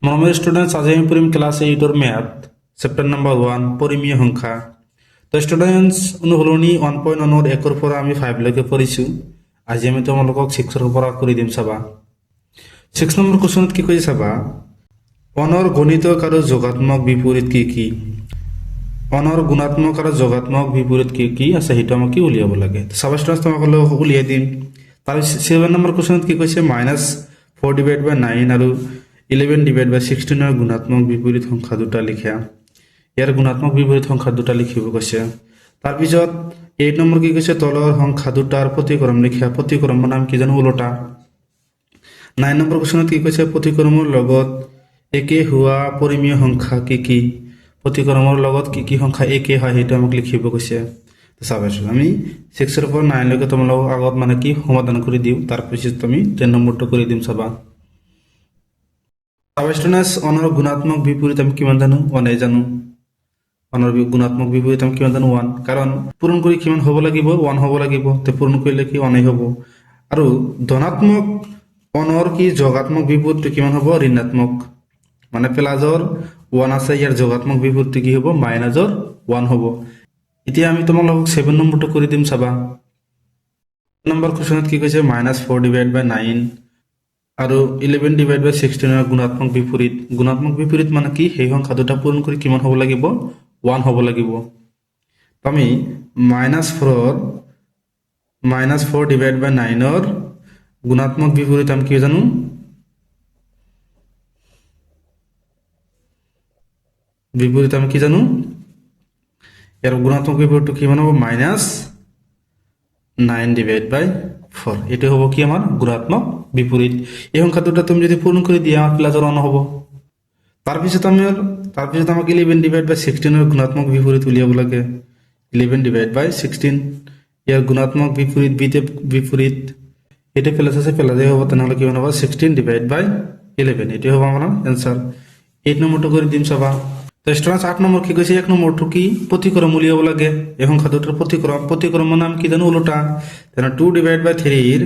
মৰমৰ ষ্টুডেণ্টছ আজি আমি পঢ়িম ক্লাছ 8ৰ ম্যাথ চেপ্টাৰ নম্বৰ 1 পৰিমেয় সংখ্যা। তো ষ্টুডেণ্টছ অনুসৰণি 1.1ৰ 1ৰ পৰা আমি 5 লৈকে পঢ়িছোঁ। আজি আমি তোমালোকক 6ৰ পৰা কৰি দিম চাবা। 6 নম্বৰ কোৱেশ্যনত কি কৈছে চাবা, অনৰ গণিতক আৰু যোগাত্মক বিপৰীত কি কি? অনৰ গুণাত্মক আৰু যোগাত্মক বিপৰীত কি কি আছে সেইটো আমাক কি উলিয়াব লাগে। চাবা ষ্টুডেণ্টছ তোমাক উলিয়াই দিম। তাৰপিছত 7 নম্বৰ কোৱেশ্যনত কি কৈছে, -4/9 আৰু 11/16 গুণাত্মক বিপৰীত সংখ্যা দুটা লিখা। ইয়াৰ গুণাত্মক বিপৰীত সংখ্যা দুটা লিখিব কৈছে। তাৰপিছত 8 নম্বৰ কি কৈছে, তলৰ সংখ্যা দুটাৰ প্ৰতিক্ৰম লিখা। প্ৰতিক্ৰমৰ নাম কি জানো, ওলোটা। 9 নম্বৰ কোৱেশ্যনত কি কৈছে, প্ৰতিক্ৰমৰ লগত একে হোৱা পৰিমেয় সংখ্যা কি কি? প্ৰতিক্ৰমৰ লগত কি কি সংখ্যা একে হয় সেইটো আমাক লিখিব কৈছে। চাবাচোন আমি 6ৰ পৰা 9 লৈকে তোমালোকক আগত কি সমাধান কৰি দিওঁ, তাৰপিছত আমি 10 নম্বৰটো কৰি দিম চাবা। ষ্টুডেণ্টছ অনৰ গুণাত্মক বিপৰীত আমি কিমান জানো, 1 জানো। অনৰ গুণাত্মক বিপৰীত আমি কিমান জানো, 1। কাৰণ পূৰণ কৰি কিমান হ'ব লাগিব, 1 হ'ব লাগিব। তে পূৰণ কৰিলে কি 1 হ'ব। আৰু ধনাত্মক অনৰ কি যোগাত্মক বিপৰীতটো কিমান হ'ব, ঋণাত্মক। প্লাজৰ 1 আছে, ইয়াৰ যোগাত্মক বিপৰীতটো কি হ'ব, মাইনাজৰ 1 হ'ব। এতিয়া আমি তোমালোকক 7 নম্বৰটো কৰি দিম চাবা। নম্বৰ কুৱেশ্যনত কি কৈছে, -4/9 আৰু 11/16 গুণাত্মক বিপৰীত। গুণাত্মক বিপৰীত কি, সেই সংখ্যা দুটা পূৰণ কৰি কিমান হ'ব লাগিব, 1 হ'ব লাগিব। আমি -4/9 গুণাত্মক বিপৰীত আমি কি জানো, বিপৰীত আমি কি জানো, ইয়াৰ গুণাত্মক বিপৰীতটো কিমান হ'ব, -9/4। এইটো হ'ব কি আমাৰ গুণাত্মক বিপৰীত। এই সংখ্যা দুটা তুমি যদি পূৰণ কৰি দিয়া আমাৰ প্লাজৰ 1 হ'ব। তাৰপিছত আমাক 11/16 গুণাত্মক বিপৰীত উলিয়াব লাগে। 11/16 ইয়াৰ গুণাত্মক বিপৰীত বিপৰীত এইটো প্লাছ আছে, প্লাজে হ'ব। তেনেহ'লে কিমান হ'ব, 16/11। এইটো হ'ব আমাৰ এনচাৰ। 8 নম্বৰটো কৰি দিম চাবা। তো ষ্টুডেণ্টছ 8 নম্বৰ কি কৈছে, 1 নম্বৰটো কি, প্ৰতিক্ৰম উলিয়াব লাগে। এই সংখ্যা দুটাৰ প্ৰতিক্ৰমৰ নাম কি জানো, ওলোটা। তেনেহ'লে 2/3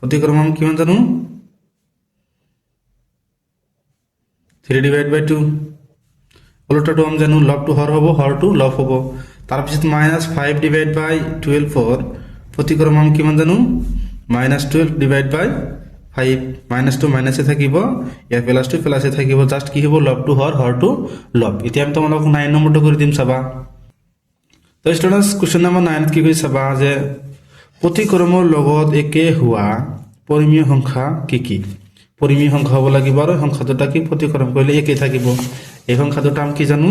প্ৰতিক্ৰম আমি কিমান জানো, 3/2। ওলোটাটো আমি জানো, লবটো হৰ হ'ব, হৰটো লব হ'ব। তাৰপিছত -5/12 প্ৰতিক্ৰম আমি কিমান জানো, -12/5। মাইনাছটো মাইনাছে থাকিব, ইয়াৰ প্লাছটো প্লাছে থাকিব। জাষ্ট কি হ'ব, লবটো হৰ, হৰটো লব। এতিয়া আমি তোমালোকক 9 নম্বৰটো কৰি দিম চাবা। তো ষ্টুডেণ্টছ কুৱেশ্যন নম্বৰ 9 কি কৈছে চাবা, যে প্ৰতিক্ৰমৰ লগত একে হোৱা পৰিমেয় সংখ্যা কি কি? পৰিমেয় সংখ্যা হ'ব লাগিব আৰু সংখ্যা দুটা কি প্ৰতিক্ৰম কৰিলে একে থাকিব। এই সংখ্যা দুটা আমি কি জানো,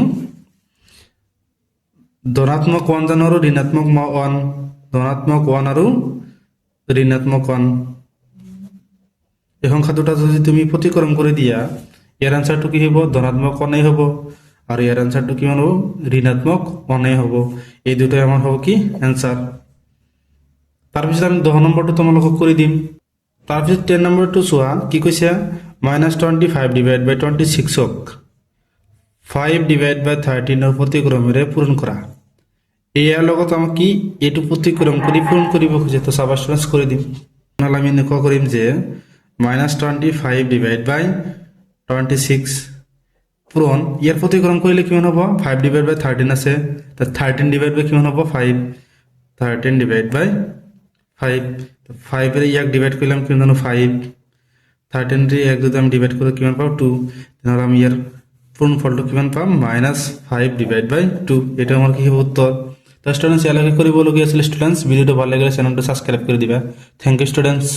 ধনাত্মক 1 জানো আৰু ঋণাত্মক 1। ধনাত্মক 1 আৰু ঋণাত্মক 1। এই সংখ্যা দুটা যদি তুমি প্ৰতিক্ৰম কৰি দিয়া, ইয়াৰ আনচাৰটো কি হ'ব, ধনাত্মক 1 হ'ব। আৰু ইয়াৰ আনচাৰটো কিমান হ'ব, ঋণাত্মক 1 হ'ব। এই দুটাই আমাৰ হ'ব কি এনচাৰ। তাৰপিছত আমি 10 নম্বৰটো তোমালোকক কৰি দিম। তাৰপিছত 10 নম্বৰটো চোৱা কি কৈছে, -25/26ক 5/13 প্ৰতিক্ৰমেৰে পূৰণ কৰা। ইয়াৰ লগত আমাক কি এইটো প্ৰতিক্ৰম কৰি পূৰণ কৰিব খোজে। তো চাবা ষ্টুডেণ্টছ কৰি দিম। নহ'লে আমি এনেকুৱা কৰিম যে -25/26 পূৰণ, ইয়াৰ প্ৰতিক্ৰম কৰিলে কিমান হ'ব, 5/13 আছে। তাত 13 কিমান হ'ব, 5। 13/5 5 ইয়াক ডিভাইড কৰিলে আমি কিমান জানো, 5। 13 ইয়াক যদি আমি ডিভাইড কৰোঁ কিমান পাওঁ, 2। তেনেহ'লে আমি ইয়াৰ পূৰণ ফলটো কিমান পাম, -5/2। এইটো আমাৰ কি হ'ব উত্তৰ। তো ষ্টুডেণ্টছ ইয়ালৈকে কৰিবলগীয়া আছিল। ষ্টুডেণ্টছ ভিডিঅ'টো ভাল লাগিলে চেনেলটো ছাবস্ক্ৰাইব কৰি দিবা। Thank you students.